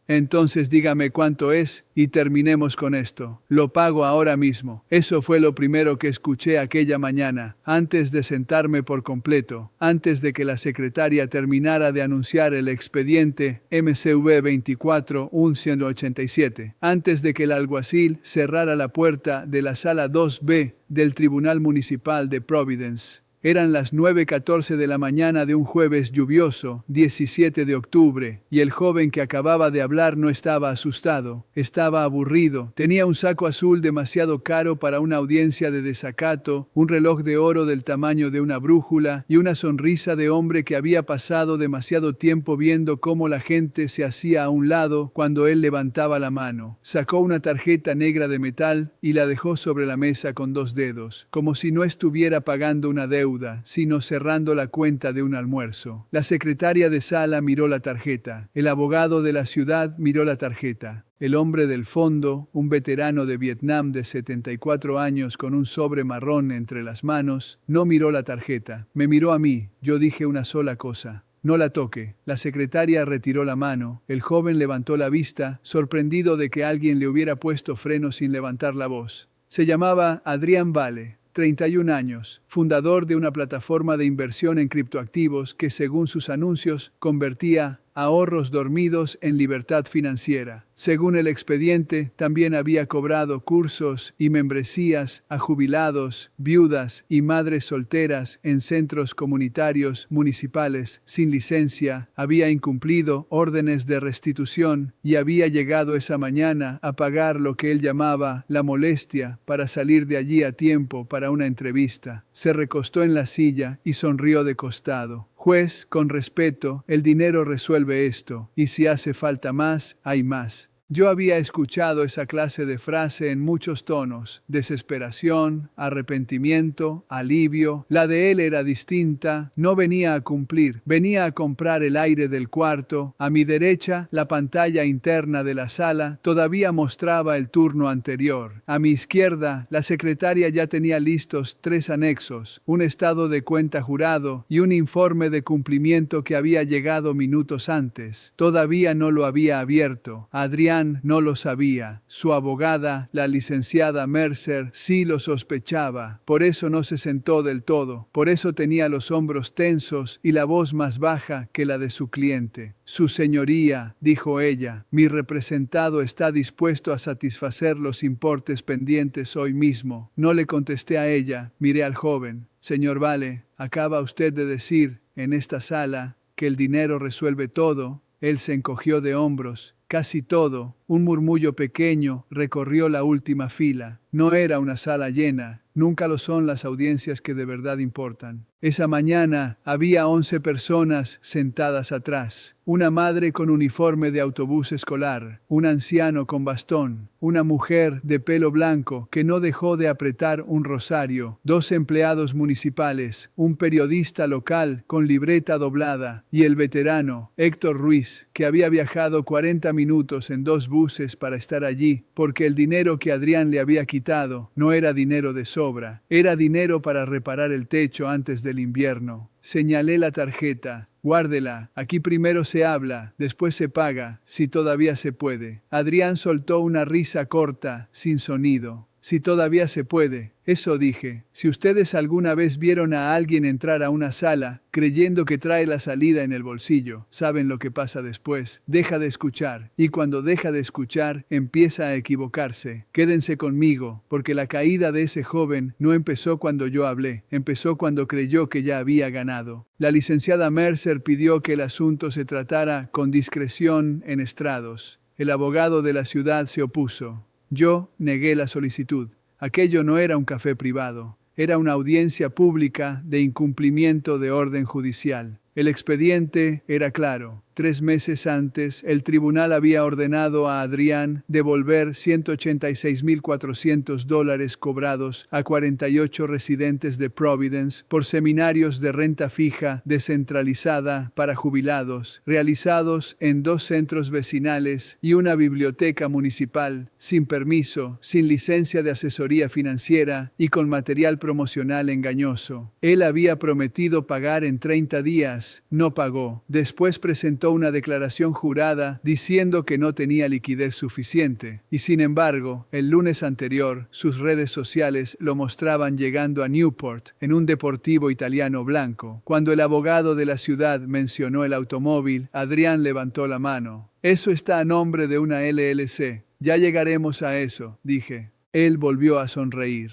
Entonces dígame cuánto es y terminemos con esto. Lo pago ahora mismo. Eso fue lo primero que escuché aquella mañana, antes de sentarme por completo, antes de que la secretaria terminara de anunciar el expediente MCV 24-187, antes de que el alguacil cerrara la puerta de la sala 2B del Tribunal Municipal de Providence. Eran las 9:14 de la mañana de un jueves lluvioso, 17 de octubre, y el joven que acababa de hablar no estaba asustado, estaba aburrido. Tenía un saco azul demasiado caro para una audiencia de desacato, un reloj de oro del tamaño de una brújula y una sonrisa de hombre que había pasado demasiado tiempo viendo cómo la gente se hacía a un lado cuando él levantaba la mano. Sacó una tarjeta negra de metal y la dejó sobre la mesa con 2 dedos, como si no estuviera pagando una deuda, sino cerrando la cuenta de un almuerzo. La secretaria de sala miró la tarjeta. El abogado de la ciudad miró la tarjeta. El hombre del fondo, un veterano de Vietnam de 74 años con un sobre marrón entre las manos, no miró la tarjeta. Me miró a mí. Yo dije una sola cosa: no la toque. La secretaria retiró la mano. El joven levantó la vista, sorprendido de que alguien le hubiera puesto freno sin levantar la voz. Se llamaba Adrián Vale. 31 años, fundador de una plataforma de inversión en criptoactivos que, según sus anuncios, convertía ahorros dormidos en libertad financiera. Según el expediente, también había cobrado cursos y membresías a jubilados, viudas y madres solteras en centros comunitarios municipales sin licencia, había incumplido órdenes de restitución y había llegado esa mañana a pagar lo que él llamaba la molestia para salir de allí a tiempo para una entrevista. Se recostó en la silla y sonrió de costado. Juez, con respeto, el dinero resuelve esto, y si hace falta más, hay más. Yo había escuchado esa clase de frase en muchos tonos: desesperación, arrepentimiento, alivio. La de él era distinta, no venía a cumplir, venía a comprar el aire del cuarto. A mi derecha, la pantalla interna de la sala todavía mostraba el turno anterior. A mi izquierda, la secretaria ya tenía listos 3 anexos, un estado de cuenta jurado y un informe de cumplimiento que había llegado minutos antes. Todavía no lo había abierto. Adrián no lo sabía. Su abogada, la licenciada Mercer, sí lo sospechaba. Por eso no se sentó del todo. Por eso tenía los hombros tensos y la voz más baja que la de su cliente. Su señoría, dijo ella, mi representado está dispuesto a satisfacer los importes pendientes hoy mismo. No le contesté a ella, miré al joven. Señor Vale, acaba usted de decir, en esta sala, que el dinero resuelve todo. Él se encogió de hombros. Casi todo, un murmullo pequeño, recorrió la última fila. No era una sala llena, nunca lo son las audiencias que de verdad importan. Esa mañana había 11 personas sentadas atrás. Una madre con uniforme de autobús escolar, un anciano con bastón, una mujer de pelo blanco que no dejó de apretar un rosario, 2 empleados municipales, un periodista local con libreta doblada y el veterano, Héctor Ruiz, que había viajado 40 minutos en 2 buses para estar allí, porque el dinero que Adrián le había quitado no era dinero de sobra, era dinero para reparar el techo antes del invierno. Señalé la tarjeta. Guárdela, aquí primero se habla, después se paga, si todavía se puede. Adrián soltó una risa corta, sin sonido. Si todavía se puede, eso dije. Si ustedes alguna vez vieron a alguien entrar a una sala, creyendo que trae la salida en el bolsillo, saben lo que pasa después. Deja de escuchar, y cuando deja de escuchar, empieza a equivocarse. Quédense conmigo, porque la caída de ese joven no empezó cuando yo hablé, empezó cuando creyó que ya había ganado. La licenciada Mercer pidió que el asunto se tratara con discreción en estrados. El abogado de la ciudad se opuso. Yo negué la solicitud. Aquello no era un café privado, era una audiencia pública de incumplimiento de orden judicial. El expediente era claro. 3 meses antes, el tribunal había ordenado a Adrián devolver $186,400 cobrados a 48 residentes de Providence por seminarios de renta fija descentralizada para jubilados, realizados en 2 centros vecinales y una biblioteca municipal, sin permiso, sin licencia de asesoría financiera y con material promocional engañoso. Él había prometido pagar en 30 días, no pagó. Después presentó presentó una declaración jurada diciendo que no tenía liquidez suficiente, y sin embargo, el lunes anterior, sus redes sociales lo mostraban llegando a Newport en un deportivo italiano blanco. Cuando el abogado de la ciudad mencionó el automóvil, Adrián levantó la mano. Eso está a nombre de una LLC. Ya llegaremos a eso, dije. Él volvió a sonreír.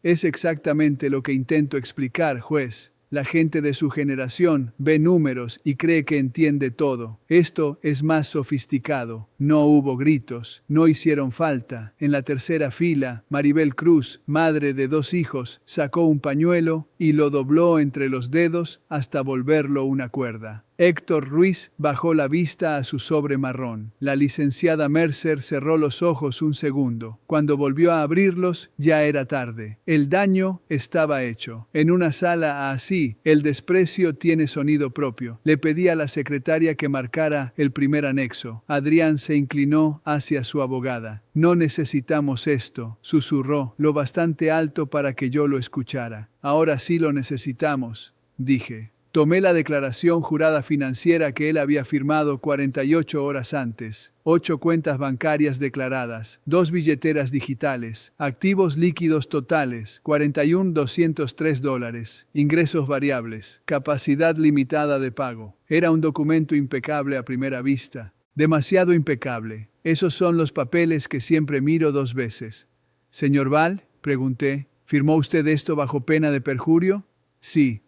Es exactamente lo que intento explicar, juez. La gente de su generación ve números y cree que entiende todo. Esto es más sofisticado. No hubo gritos, no hicieron falta. En la tercera fila, Maribel Cruz, madre de 2 hijos, sacó un pañuelo y lo dobló entre los dedos hasta volverlo una cuerda. Héctor Ruiz bajó la vista a su sobre marrón. La licenciada Mercer cerró los ojos un segundo. Cuando volvió a abrirlos, ya era tarde. El daño estaba hecho. En una sala así, el desprecio tiene sonido propio. Le pedí a la secretaria que marcara el primer anexo. Adrián se inclinó hacia su abogada. No necesitamos esto, susurró, lo bastante alto para que yo lo escuchara. Ahora sí lo necesitamos, dije. Tomé la declaración jurada financiera que él había firmado 48 horas antes. 8 cuentas bancarias declaradas, 2 billeteras digitales, activos líquidos totales, $41,203, ingresos variables, capacidad limitada de pago. Era un documento impecable a primera vista. Demasiado impecable. Esos son los papeles que siempre miro 2 veces. Señor Val, pregunté, ¿firmó usted esto bajo pena de perjurio? Sí.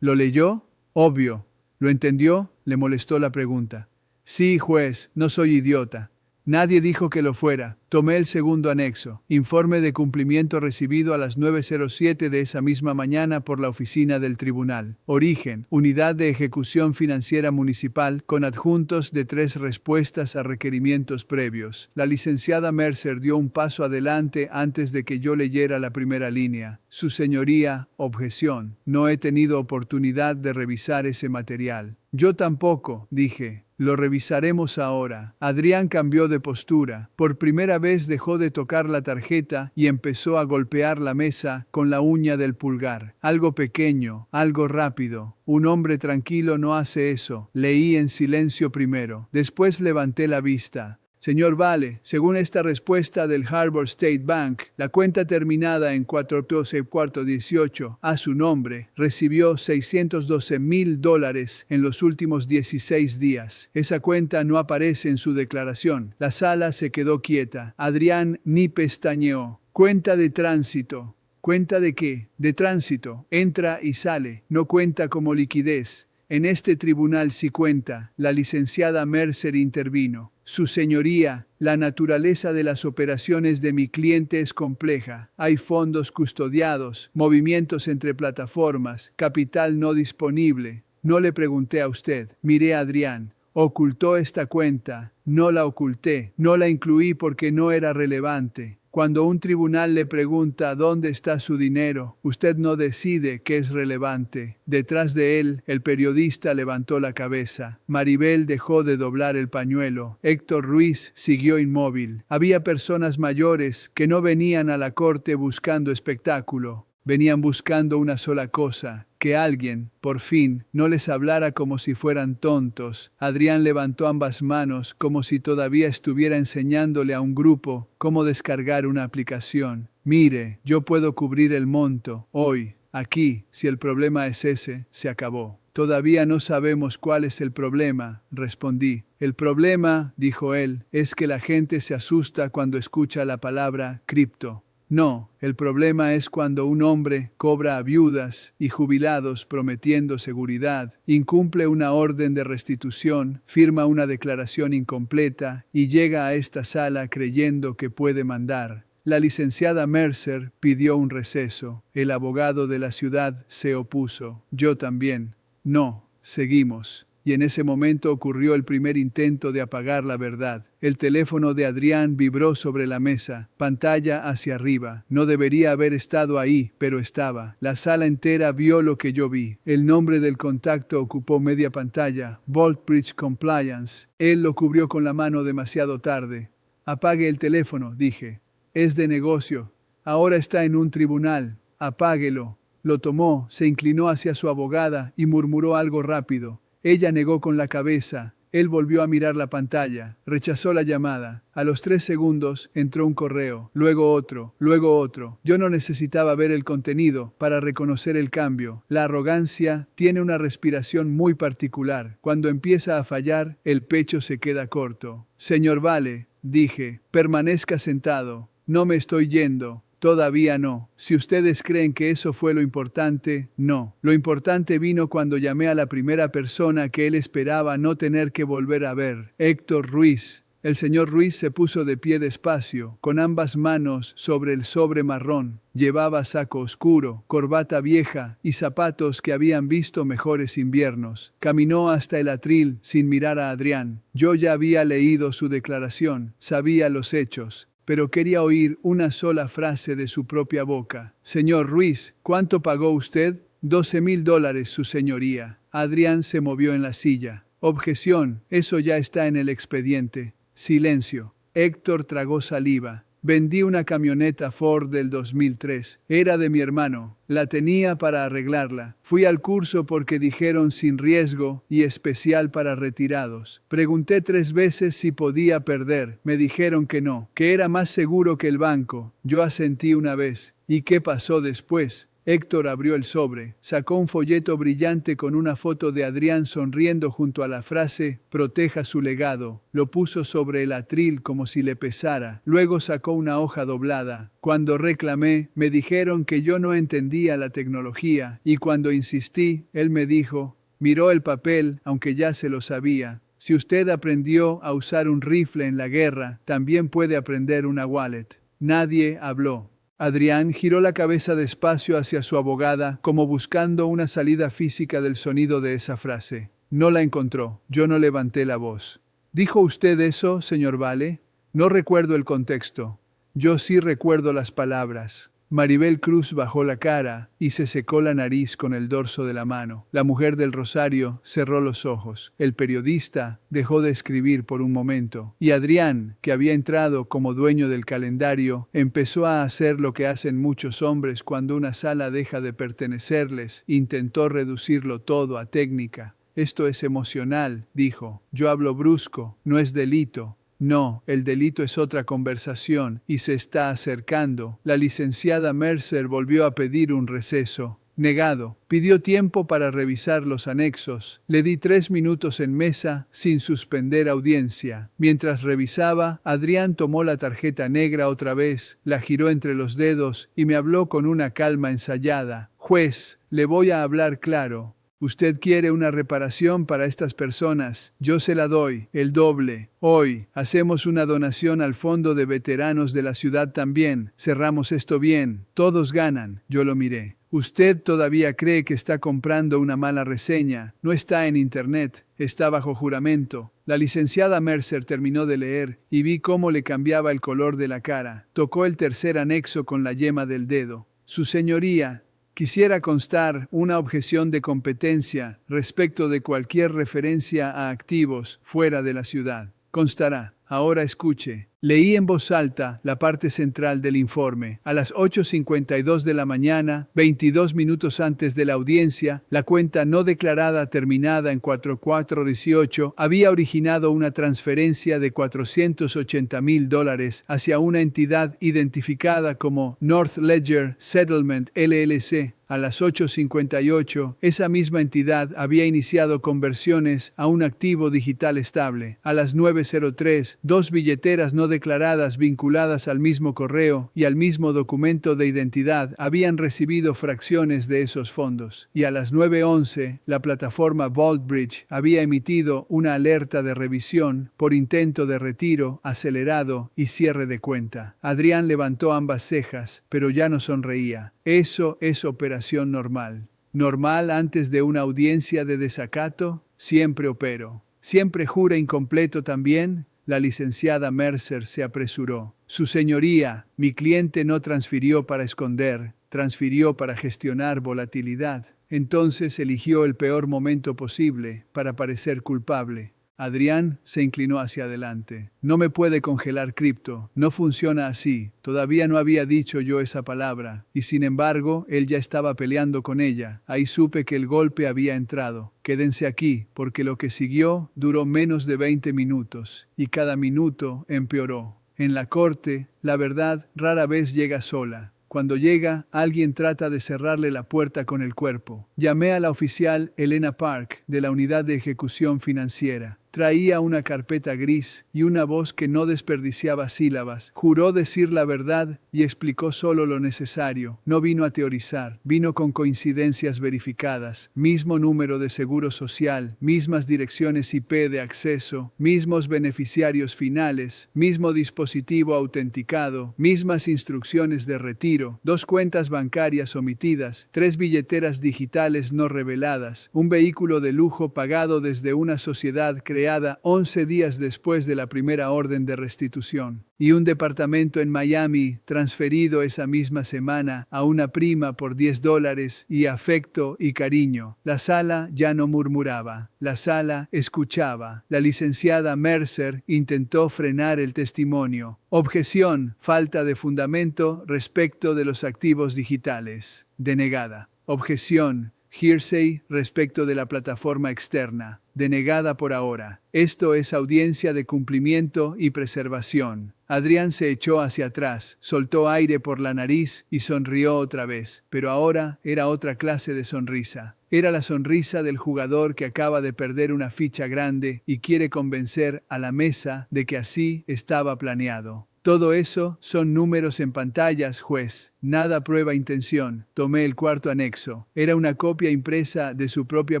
¿Lo leyó? Obvio. ¿Lo entendió? Le molestó la pregunta. Sí, juez, no soy idiota. Nadie dijo que lo fuera. Tomé el segundo anexo. Informe de cumplimiento recibido a las 9:07 de esa misma mañana por la oficina del tribunal. Origen: Unidad de Ejecución Financiera Municipal con adjuntos de 3 respuestas a requerimientos previos. La licenciada Mercer dio un paso adelante antes de que yo leyera la primera línea. Su señoría, objeción. No he tenido oportunidad de revisar ese material. Yo tampoco, dije. Lo revisaremos ahora. Adrián cambió de postura. Por primera vez dejó de tocar la tarjeta y empezó a golpear la mesa con la uña del pulgar. Algo pequeño, algo rápido. Un hombre tranquilo no hace eso. Leí en silencio primero. Después levanté la vista. Señor Vale, según esta respuesta del Harbor State Bank, la cuenta terminada en 412-418 a su nombre recibió $612,000 en los últimos 16 días. Esa cuenta no aparece en su declaración. La sala se quedó quieta. Adrián ni pestañeó. Cuenta de tránsito. ¿Cuenta de qué? De tránsito. Entra y sale. No cuenta como liquidez. En este tribunal sí cuenta. La licenciada Mercer intervino. Su señoría, la naturaleza de las operaciones de mi cliente es compleja. Hay fondos custodiados, movimientos entre plataformas, capital no disponible. No le pregunté a usted. Miré a Adrián. ¿Ocultó esta cuenta? No la oculté. No la incluí porque no era relevante. Cuando un tribunal le pregunta dónde está su dinero, usted no decide qué es relevante. Detrás de él, el periodista levantó la cabeza. Maribel dejó de doblar el pañuelo. Héctor Ruiz siguió inmóvil. Había personas mayores que no venían a la corte buscando espectáculo. Venían buscando una sola cosa, que alguien, por fin, no les hablara como si fueran tontos. Adrián levantó ambas manos como si todavía estuviera enseñándole a un grupo cómo descargar una aplicación. Mire, yo puedo cubrir el monto, hoy, aquí, si el problema es ese, se acabó. Todavía no sabemos cuál es el problema, respondí. El problema, dijo él, es que la gente se asusta cuando escucha la palabra cripto. No, el problema es cuando un hombre cobra a viudas y jubilados prometiendo seguridad, incumple una orden de restitución, firma una declaración incompleta y llega a esta sala creyendo que puede mandar. La licenciada Mercer pidió un receso. El abogado de la ciudad se opuso. Yo también. No, seguimos. Y en ese momento ocurrió el primer intento de apagar la verdad. El teléfono de Adrián vibró sobre la mesa, pantalla hacia arriba. No debería haber estado ahí, pero estaba. La sala entera vio lo que yo vi. El nombre del contacto ocupó media pantalla, Vault Bridge Compliance. Él lo cubrió con la mano demasiado tarde. Apague el teléfono, dije. Es de negocio. Ahora está en un tribunal. Apáguelo. Lo tomó, se inclinó hacia su abogada y murmuró algo rápido. Ella negó con la cabeza. Él volvió a mirar la pantalla, rechazó la llamada. A los 3 segundos entró un correo, luego otro, luego otro. Yo no necesitaba ver el contenido para reconocer el cambio. La arrogancia tiene una respiración muy particular. Cuando empieza a fallar, el pecho se queda corto. Señor Vale, dije, permanezca sentado. No me estoy yendo. Todavía no. Si ustedes creen que eso fue lo importante, no. Lo importante vino cuando llamé a la primera persona que él esperaba no tener que volver a ver. Héctor Ruiz. El señor Ruiz se puso de pie despacio, con ambas manos sobre el sobre marrón. Llevaba saco oscuro, corbata vieja y zapatos que habían visto mejores inviernos. Caminó hasta el atril sin mirar a Adrián. Yo ya había leído su declaración, sabía los hechos, pero quería oír una sola frase de su propia boca. Señor Ruiz, ¿cuánto pagó usted? $12,000, su señoría. Adrián se movió en la silla. Objeción, eso ya está en el expediente. Silencio. Héctor tragó saliva. Vendí una camioneta Ford del 2003. Era de mi hermano. La tenía para arreglarla. Fui al curso porque dijeron sin riesgo y especial para retirados. Pregunté 3 veces si podía perder. Me dijeron que no, que era más seguro que el banco. Yo asentí una vez. ¿Y qué pasó después? Héctor abrió el sobre, sacó un folleto brillante con una foto de Adrián sonriendo junto a la frase «Proteja su legado». Lo puso sobre el atril como si le pesara. Luego sacó una hoja doblada. Cuando reclamé, me dijeron que yo no entendía la tecnología, y cuando insistí, él me dijo, miró el papel, aunque ya se lo sabía. Si usted aprendió a usar un rifle en la guerra, también puede aprender una wallet. Nadie habló. Adrián giró la cabeza despacio hacia su abogada, como buscando una salida física del sonido de esa frase. No la encontró. Yo no levanté la voz. ¿Dijo usted eso, señor Vale? No recuerdo el contexto. Yo sí recuerdo las palabras. Maribel Cruz bajó la cara y se secó la nariz con el dorso de la mano. La mujer del rosario cerró los ojos. El periodista dejó de escribir por un momento. Y Adrián, que había entrado como dueño del calendario, empezó a hacer lo que hacen muchos hombres cuando una sala deja de pertenecerles. Intentó reducirlo todo a técnica. Esto es emocional, dijo. Yo hablo brusco, no es delito. No, el delito es otra conversación y se está acercando. La licenciada Mercer volvió a pedir un receso. Negado. Pidió tiempo para revisar los anexos. Le di 3 minutos en mesa, sin suspender audiencia. Mientras revisaba, Adrián tomó la tarjeta negra otra vez, la giró entre los dedos y me habló con una calma ensayada. Juez, le voy a hablar claro. Usted quiere una reparación para estas personas. Yo se la doy, el doble. Hoy, hacemos una donación al fondo de veteranos de la ciudad también. Cerramos esto bien. Todos ganan. Yo lo miré. Usted todavía cree que está comprando una mala reseña. No está en internet. Está bajo juramento. La licenciada Mercer terminó de leer y vi cómo le cambiaba el color de la cara. Tocó el tercer anexo con la yema del dedo. Su señoría, quisiera constar una objeción de competencia respecto de cualquier referencia a activos fuera de la ciudad. Constará. Ahora escuche. Leí en voz alta la parte central del informe. A las 8:52 de la mañana, 22 minutos antes de la audiencia, la cuenta no declarada terminada en 4418 había originado una transferencia de $480,000 hacia una entidad identificada como North Ledger Settlement LLC. A las 8:58, esa misma entidad había iniciado conversiones a un activo digital estable. A las 9:03, 2 billeteras no declaradas vinculadas al mismo correo y al mismo documento de identidad habían recibido fracciones de esos fondos. Y a las 9:11, la plataforma VaultBridge había emitido una alerta de revisión por intento de retiro acelerado y cierre de cuenta. Adrián levantó ambas cejas, pero ya no sonreía. Eso es operación normal. ¿Normal antes de una audiencia de desacato? Siempre opero. ¿Siempre jura incompleto también? La licenciada Mercer se apresuró. Su señoría, mi cliente no transfirió para esconder, transfirió para gestionar volatilidad. Entonces eligió el peor momento posible para parecer culpable. Adrián se inclinó hacia adelante. No me puede congelar cripto. No funciona así. Todavía no había dicho yo esa palabra. Y sin embargo, él ya estaba peleando con ella. Ahí supe que el golpe había entrado. Quédense aquí, porque lo que siguió duró menos de 20 minutos. Y cada minuto empeoró. En la corte, la verdad rara vez llega sola. Cuando llega, alguien trata de cerrarle la puerta con el cuerpo. Llamé a la oficial Elena Park, de la Unidad de Ejecución Financiera. Traía una carpeta gris y una voz que no desperdiciaba sílabas. Juró decir la verdad y explicó solo lo necesario. No vino a teorizar, vino con coincidencias verificadas. Mismo número de seguro social, mismas direcciones IP de acceso, mismos beneficiarios finales, mismo dispositivo autenticado, mismas instrucciones de retiro, 2 cuentas bancarias omitidas, 3 billeteras digitales no reveladas, un vehículo de lujo pagado desde una sociedad creada 11 días después de la primera orden de restitución, y un departamento en Miami transferido esa misma semana a una prima por $10 y afecto y cariño. La sala ya no murmuraba, la sala escuchaba. La licenciada Mercer intentó frenar el testimonio. Objeción, falta de fundamento respecto de los activos digitales. Denegada. Objeción, hearsay respecto de la plataforma externa. Denegada por ahora. Esto es audiencia de cumplimiento y preservación. Adrián se echó hacia atrás, soltó aire por la nariz y sonrió otra vez, pero ahora era otra clase de sonrisa. Era la sonrisa del jugador que acaba de perder una ficha grande y quiere convencer a la mesa de que así estaba planeado. Todo eso son números en pantallas, juez. Nada prueba intención. Tomé el cuarto anexo. Era una copia impresa de su propia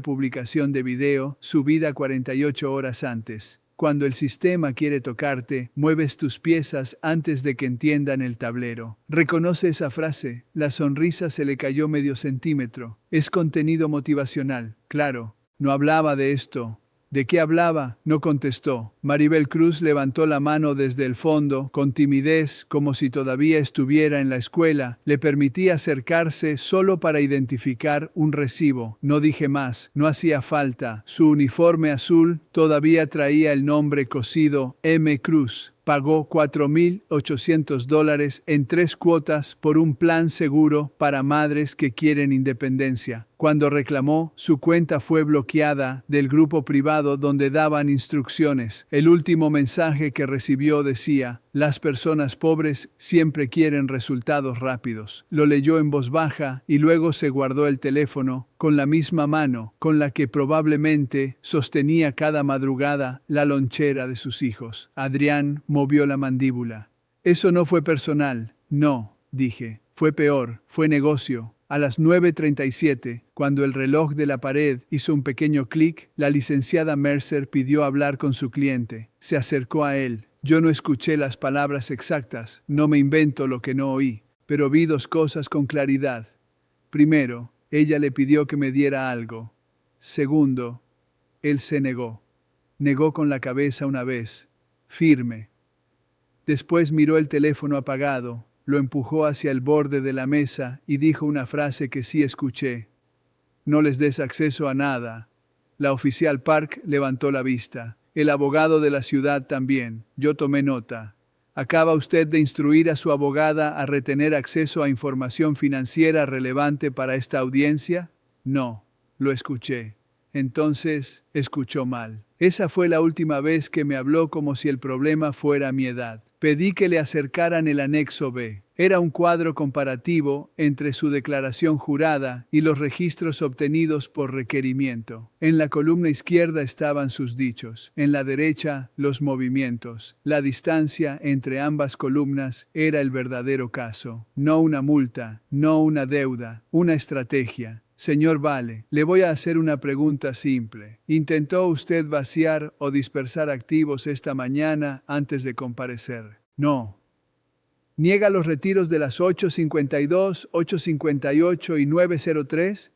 publicación de video, subida 48 horas antes. Cuando el sistema quiere tocarte, mueves tus piezas antes de que entiendan el tablero. ¿Reconoce esa frase? La sonrisa se le cayó medio centímetro. Es contenido motivacional. Claro, no hablaba de esto. ¿De qué hablaba? No contestó. Maribel Cruz levantó la mano desde el fondo, con timidez, como si todavía estuviera en la escuela. Le permití acercarse solo para identificar un recibo. No dije más, no hacía falta. Su uniforme azul todavía traía el nombre cosido M. Cruz. Pagó $4,800 en 3 cuotas por un plan seguro para madres que quieren independencia. Cuando reclamó, su cuenta fue bloqueada del grupo privado donde daban instrucciones. El último mensaje que recibió decía: las personas pobres siempre quieren resultados rápidos. Lo leyó en voz baja y luego se guardó el teléfono con la misma mano con la que probablemente sostenía cada madrugada la lonchera de sus hijos. Adrián movió la mandíbula. Eso no fue personal. No, dije. Fue peor. Fue negocio. A las 9:37, cuando el reloj de la pared hizo un pequeño clic, la licenciada Mercer pidió hablar con su cliente. Se acercó a él. Yo no escuché las palabras exactas, no me invento lo que no oí, pero vi 2 cosas con claridad. Primero, ella le pidió que me diera algo. Segundo, él se negó. Negó con la cabeza una vez, firme. Después miró el teléfono apagado, lo empujó hacia el borde de la mesa y dijo una frase que sí escuché. No les des acceso a nada. La oficial Park levantó la vista. El abogado de la ciudad también. Yo tomé nota. ¿Acaba usted de instruir a su abogada a retener acceso a información financiera relevante para esta audiencia? No, lo escuché. Entonces, escuchó mal. Esa fue la última vez que me habló como si el problema fuera mi edad. Pedí que le acercaran el anexo B. Era un cuadro comparativo entre su declaración jurada y los registros obtenidos por requerimiento. En la columna izquierda estaban sus dichos, en la derecha los movimientos. La distancia entre ambas columnas era el verdadero caso. No una multa, no una deuda, una estrategia. Señor Vale, le voy a hacer una pregunta simple. ¿Intentó usted vaciar o dispersar activos esta mañana antes de comparecer? No. ¿Niega los retiros de las 8:52, 8:58 y 9:03?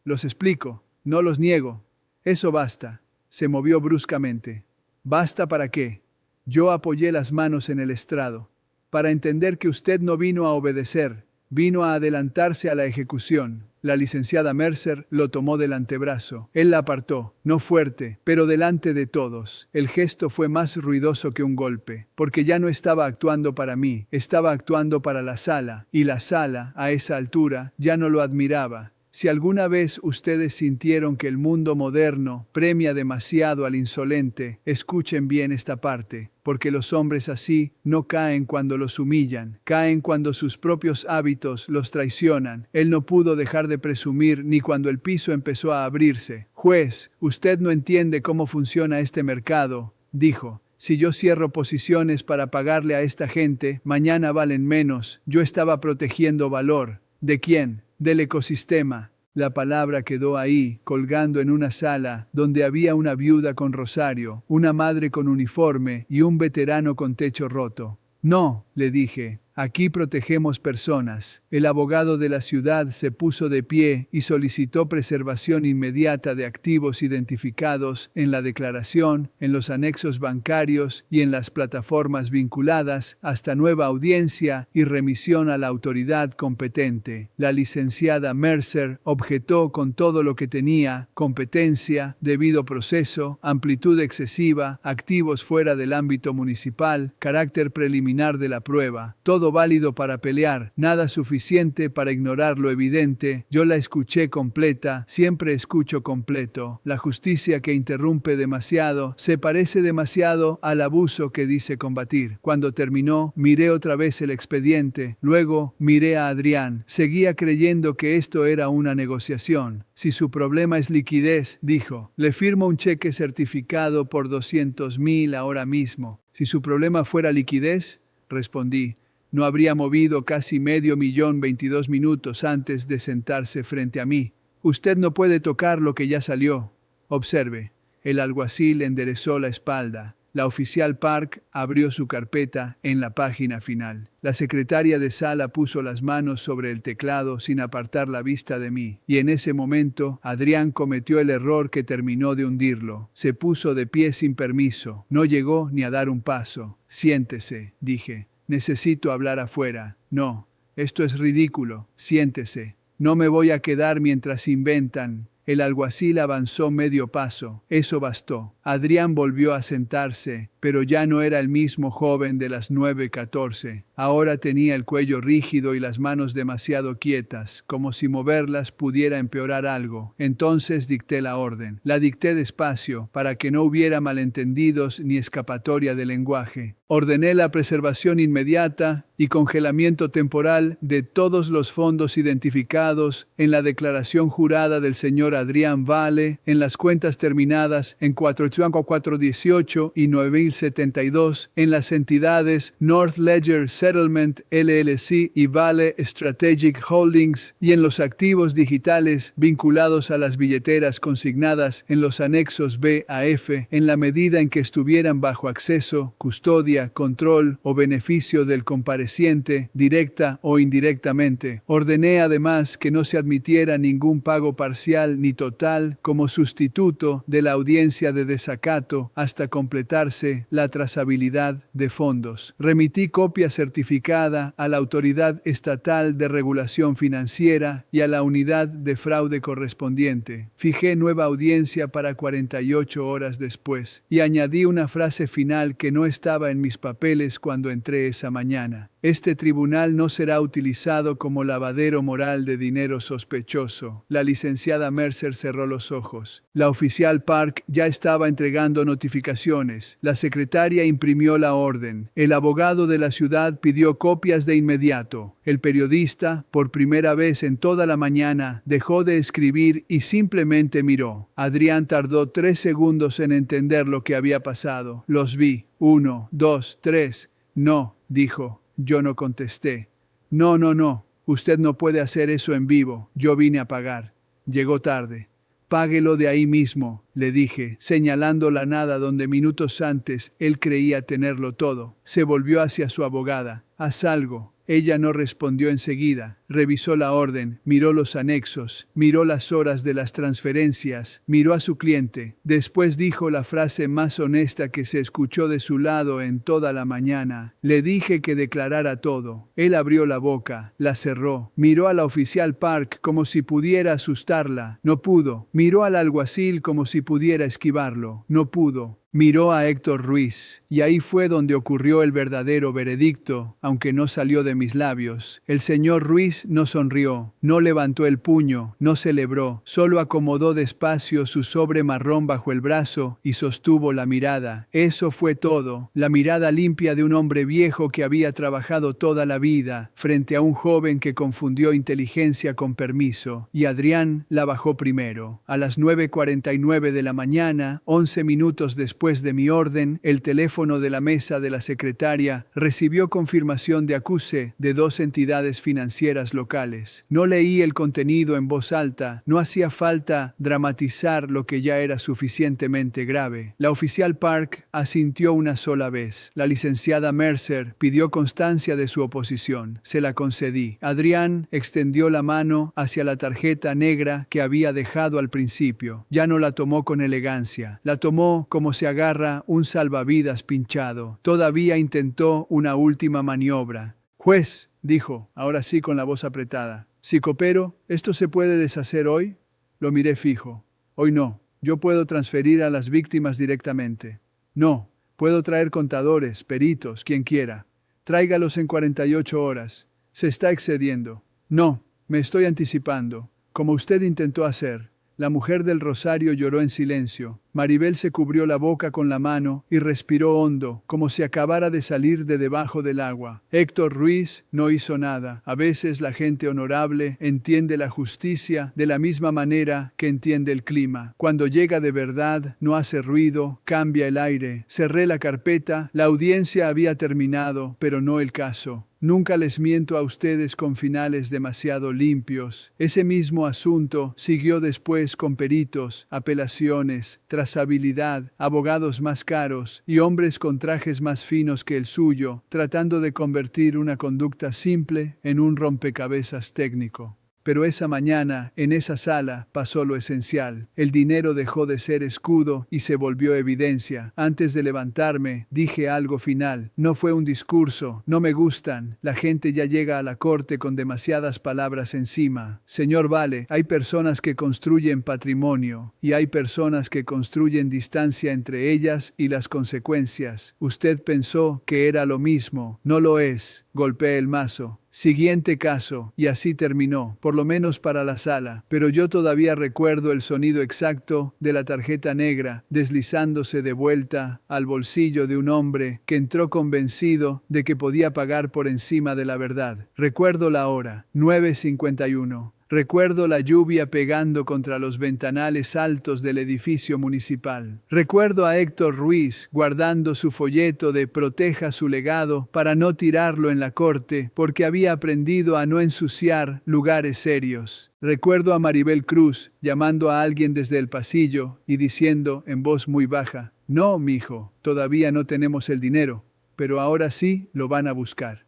Los explico. No los niego. Eso basta. Se movió bruscamente. ¿Basta para qué? Yo apoyé las manos en el estrado. Para entender que usted no vino a obedecer, vino a adelantarse a la ejecución. La licenciada Mercer lo tomó del antebrazo. Él la apartó, no fuerte, pero delante de todos. El gesto fue más ruidoso que un golpe, porque ya no estaba actuando para mí, estaba actuando para la sala, y la sala, a esa altura, ya no lo admiraba. Si alguna vez ustedes sintieron que el mundo moderno premia demasiado al insolente, escuchen bien esta parte, porque los hombres así no caen cuando los humillan, caen cuando sus propios hábitos los traicionan. Él no pudo dejar de presumir ni cuando el piso empezó a abrirse. Juez, usted no entiende cómo funciona este mercado, dijo. Si yo cierro posiciones para pagarle a esta gente, mañana valen menos. Yo estaba protegiendo valor. ¿De quién? Del ecosistema. La palabra quedó ahí, colgando en una sala donde había una viuda con rosario, una madre con uniforme y un veterano con techo roto. No, le dije. Aquí protegemos personas. El abogado de la ciudad se puso de pie y solicitó preservación inmediata de activos identificados en la declaración, en los anexos bancarios y en las plataformas vinculadas, hasta nueva audiencia y remisión a la autoridad competente. La licenciada Mercer objetó con todo lo que tenía: competencia, debido proceso, amplitud excesiva, activos fuera del ámbito municipal, carácter preliminar de la prueba. Todo válido para pelear, nada suficiente para ignorar lo evidente. Yo la escuché completa, siempre escucho completo. La justicia que interrumpe demasiado se parece demasiado al abuso que dice combatir. Cuando terminó, miré otra vez el expediente, luego miré a Adrián. Seguía creyendo que esto era una negociación. Si su problema es liquidez, dijo, le firmo un cheque certificado por 200,000 ahora mismo. Si su problema fuera liquidez, respondí, no habría movido casi medio millón 22 minutos antes de sentarse frente a mí. Usted no puede tocar lo que ya salió. Observe. El alguacil enderezó la espalda. La oficial Park abrió su carpeta en la página final. La secretaria de sala puso las manos sobre el teclado sin apartar la vista de mí. Y en ese momento, Adrián cometió el error que terminó de hundirlo. Se puso de pie sin permiso. No llegó ni a dar un paso. Siéntese, dije. Necesito hablar afuera. No, esto es ridículo. Siéntese. No me voy a quedar mientras inventan. El alguacil avanzó medio paso. Eso bastó. Adrián volvió a sentarse, pero ya no era el mismo joven de las 9:14. Ahora tenía el cuello rígido y las manos demasiado quietas, como si moverlas pudiera empeorar algo. Entonces dicté la orden. La dicté despacio, para que no hubiera malentendidos ni escapatoria de lenguaje. Ordené la preservación inmediata y congelamiento temporal de todos los fondos identificados en la declaración jurada del señor Adrián Vale, en las cuentas terminadas en 418 y 9072, en las entidades North Ledger Settlement LLC y Vale Strategic Holdings, y en los activos digitales vinculados a las billeteras consignadas en los anexos B a F, en la medida en que estuvieran bajo acceso, custodia, control o beneficio del compareciente, directa o indirectamente. Ordené además que no se admitiera ningún pago parcial ni total como sustituto de la audiencia de desacato hasta completarse la trazabilidad de fondos. Remití copia certificada a la Autoridad Estatal de Regulación Financiera y a la unidad de fraude correspondiente. Fijé nueva audiencia para 48 horas después y añadí una frase final que no estaba en mis papeles cuando entré esa mañana. Este tribunal no será utilizado como lavadero moral de dinero sospechoso. La licenciada Mercer cerró los ojos. La oficial Park ya estaba entregando notificaciones. La secretaria imprimió la orden. El abogado de la ciudad pidió copias de inmediato. El periodista, por primera vez en toda la mañana, dejó de escribir y simplemente miró. Adrián tardó 3 segundos en entender lo que había pasado. Los vi. 1, 2, 3. No, dijo. Yo no contesté. No. Usted no puede hacer eso en vivo. Yo vine a pagar. Llegó tarde. Páguelo de ahí mismo, le dije, señalando la nada donde minutos antes él creía tenerlo todo. Se volvió hacia su abogada. haz algo. Ella no respondió enseguida. Revisó la orden, miró los anexos, miró las horas de las transferencias, miró a su cliente. Después dijo la frase más honesta que se escuchó de su lado en toda la mañana. Le dije que declarara todo. Él abrió la boca, la cerró. Miró a la oficial Park como si pudiera asustarla. No pudo. Miró al alguacil como si pudiera esquivarlo. No pudo. Miró a Héctor Ruiz, y ahí fue donde ocurrió el verdadero veredicto, aunque no salió de mis labios. El señor Ruiz no sonrió, no levantó el puño, no celebró, solo acomodó despacio su sobre marrón bajo el brazo y sostuvo la mirada. Eso fue todo, la mirada limpia de un hombre viejo que había trabajado toda la vida, frente a un joven que confundió inteligencia con permiso, y Adrián la bajó primero. A las 9:49 de la mañana, 11 minutos después de mi orden, el teléfono de la mesa de la secretaria recibió confirmación de acuse de 2 entidades financieras locales. No leí el contenido en voz alta, no hacía falta dramatizar lo que ya era suficientemente grave. La oficial Park asintió una sola vez. La licenciada Mercer pidió constancia de su oposición. Se la concedí. Adrián extendió la mano hacia la tarjeta negra que había dejado al principio. Ya no la tomó con elegancia. La tomó como se agarra un salvavidas pinchado. Todavía intentó una última maniobra. Juez, dijo, ahora sí con la voz apretada. Si coopero, ¿esto se puede deshacer hoy? Lo miré fijo. Hoy no. Yo puedo transferir a las víctimas directamente. No. Puedo traer contadores, peritos, quien quiera. Tráigalos en 48 horas. Se está excediendo. No. Me estoy anticipando. Como usted intentó hacer. La mujer del rosario lloró en silencio. Maribel se cubrió la boca con la mano y respiró hondo, como si acabara de salir de debajo del agua. Héctor Ruiz no hizo nada. A veces la gente honorable entiende la justicia de la misma manera que entiende el clima. Cuando llega de verdad, no hace ruido, cambia el aire. Cerré la carpeta, la audiencia había terminado, pero no el caso. Nunca les miento a ustedes con finales demasiado limpios. Ese mismo asunto siguió después con peritos, apelaciones, trazabilidad, abogados más caros y hombres con trajes más finos que el suyo, tratando de convertir una conducta simple en un rompecabezas técnico. Pero esa mañana, en esa sala, pasó lo esencial. El dinero dejó de ser escudo y se volvió evidencia. Antes de levantarme, dije algo final. No fue un discurso. No me gustan. La gente ya llega a la corte con demasiadas palabras encima. Señor Vale, hay personas que construyen patrimonio y hay personas que construyen distancia entre ellas y las consecuencias. Usted pensó que era lo mismo. No lo es. Golpeé el mazo. Siguiente caso, y así terminó, por lo menos para la sala, pero yo todavía recuerdo el sonido exacto de la tarjeta negra deslizándose de vuelta al bolsillo de un hombre que entró convencido de que podía pagar por encima de la verdad. Recuerdo la hora, 9:51. Recuerdo la lluvia pegando contra los ventanales altos del edificio municipal. Recuerdo a Héctor Ruiz guardando su folleto de Proteja su legado para no tirarlo en la corte porque había aprendido a no ensuciar lugares serios. Recuerdo a Maribel Cruz llamando a alguien desde el pasillo y diciendo en voz muy baja: «No, mijo, todavía no tenemos el dinero, pero ahora sí lo van a buscar».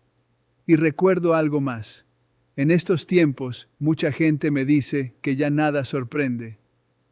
Y recuerdo algo más. En estos tiempos, mucha gente me dice que ya nada sorprende,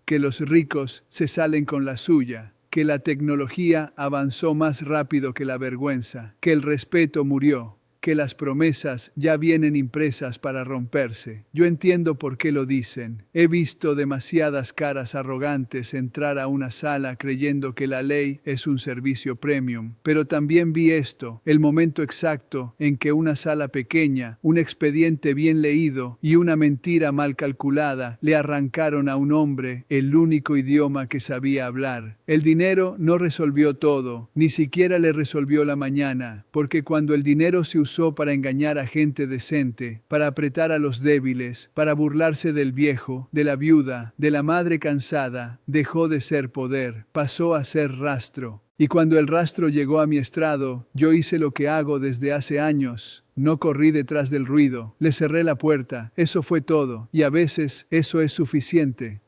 que los ricos se salen con la suya, que la tecnología avanzó más rápido que la vergüenza, que el respeto murió, que las promesas ya vienen impresas para romperse. Yo entiendo por qué lo dicen. He visto demasiadas caras arrogantes entrar a una sala creyendo que la ley es un servicio premium. Pero también vi esto, el momento exacto en que una sala pequeña, un expediente bien leído y una mentira mal calculada le arrancaron a un hombre el único idioma que sabía hablar. El dinero no resolvió todo, ni siquiera le resolvió la mañana, porque cuando el dinero se usó para engañar a gente decente, para apretar a los débiles, para burlarse del viejo, de la viuda, de la madre cansada, dejó de ser poder, pasó a ser rastro. Y cuando el rastro llegó a mi estrado, yo hice lo que hago desde hace años. No corrí detrás del ruido, le cerré la puerta, eso fue todo, y a veces eso es suficiente.